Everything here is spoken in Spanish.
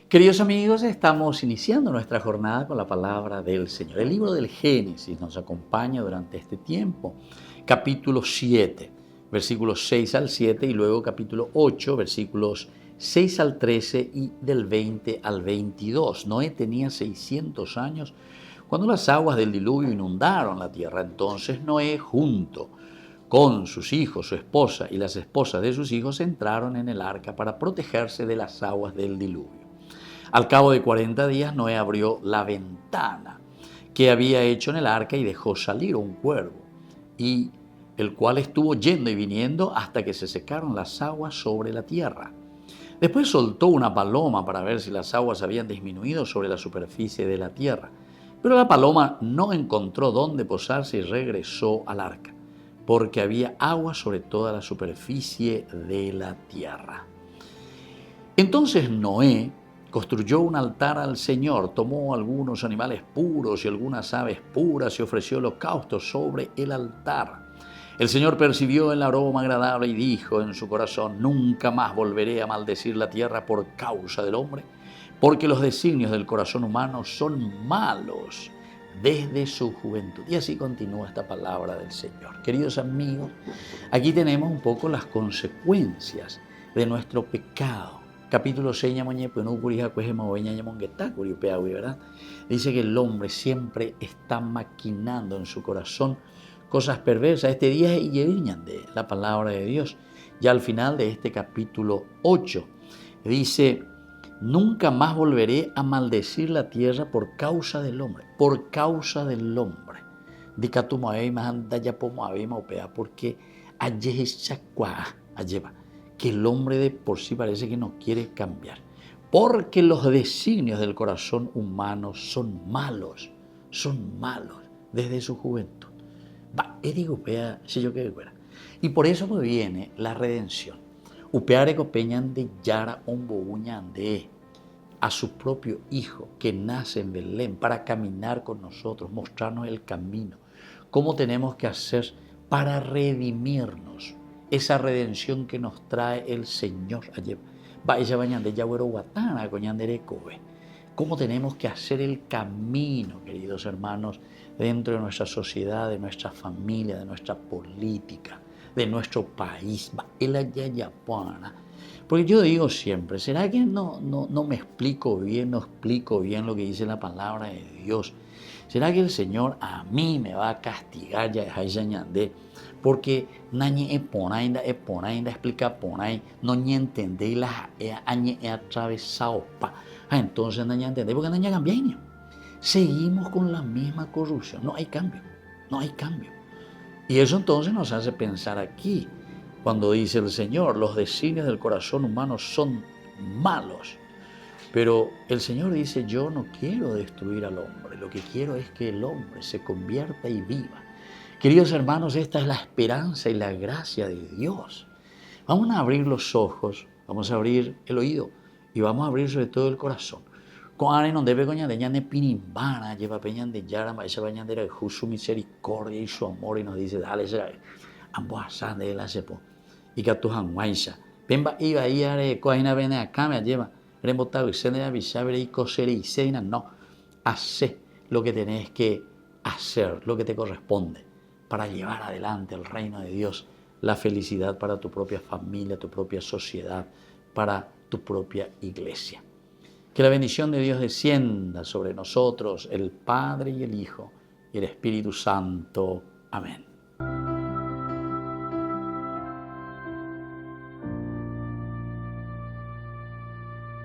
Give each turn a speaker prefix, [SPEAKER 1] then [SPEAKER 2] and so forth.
[SPEAKER 1] Queridos amigos, estamos iniciando nuestra jornada con la palabra del Señor. El libro del Génesis nos acompaña durante este tiempo. Capítulo 7, versículos 6 al 7 y luego capítulo 8, versículos 6 al 13 y del 20 al 22. Noé tenía 600 años cuando las aguas del diluvio inundaron la tierra. Entonces Noé, junto con sus hijos, su esposa y las esposas de sus hijos, entraron en el arca para protegerse de las aguas del diluvio. Al cabo de 40 días, Noé abrió la ventana que había hecho en el arca y dejó salir un cuervo, y el cual estuvo yendo y viniendo hasta que se secaron las aguas sobre la tierra. Después soltó una paloma para ver si las aguas habían disminuido sobre la superficie de la tierra. Pero la paloma no encontró dónde posarse y regresó al arca, porque había agua sobre toda la superficie de la tierra. Entonces Noé construyó un altar al Señor, tomó algunos animales puros y algunas aves puras y ofreció holocaustos sobre el altar. El Señor percibió el aroma agradable y dijo en su corazón: nunca más volveré a maldecir la tierra por causa del hombre, porque los designios del corazón humano son malos desde su juventud. Y así continúa esta palabra del Señor. Queridos amigos, aquí tenemos un poco las consecuencias de nuestro pecado. Capítulo 6, ¿verdad? Dice que el hombre siempre está maquinando en su corazón cosas perversas. Este día es de la palabra de Dios. Ya al final de este capítulo 8 dice: nunca más volveré a maldecir la tierra por causa del hombre. Por causa del hombre. Porque que el hombre de por sí parece que no quiere cambiar. Porque los designios del corazón humano son malos desde su juventud. Y por eso me viene la redención. A su propio Hijo que nace en Belén para caminar con nosotros, mostrarnos el camino, cómo tenemos que hacer para redimirnos, esa redención que nos trae el Señor. Cómo tenemos que hacer el camino, queridos hermanos, dentro de nuestra sociedad, de nuestra familia, de nuestra política, de nuestro país. Porque yo digo siempre, ¿será que no me explico bien, no explico bien lo que dice la palabra de Dios? ¿Será que el Señor a mí me va a castigar porque nadie explica por ahí, no entendí las atravesado entonces nadie entiende porque nadie cambia. Seguimos con la misma corrupción, no hay cambio. Y eso entonces nos hace pensar aquí, cuando dice el Señor, los designios del corazón humano son malos. Pero el Señor dice: yo no quiero destruir al hombre, lo que quiero es que el hombre se convierta y viva. Queridos hermanos, esta es la esperanza y la gracia de Dios. Vamos a abrir los ojos, vamos a abrir el oído y vamos a abrir sobre todo el corazón. Su misericordia y su amor, y nos dice: dale, y que tu hanguaisha. Pemba iba a ir a coina vene a cama lleva. Remotado y se le avisaba y coser y cena. No, hace lo que tenés que hacer, lo que te corresponde, para llevar adelante el reino de Dios, la felicidad para tu propia familia, tu propia sociedad, para tu propia iglesia. Que la bendición de Dios descienda sobre nosotros, el Padre y el Hijo y el Espíritu Santo. Amén.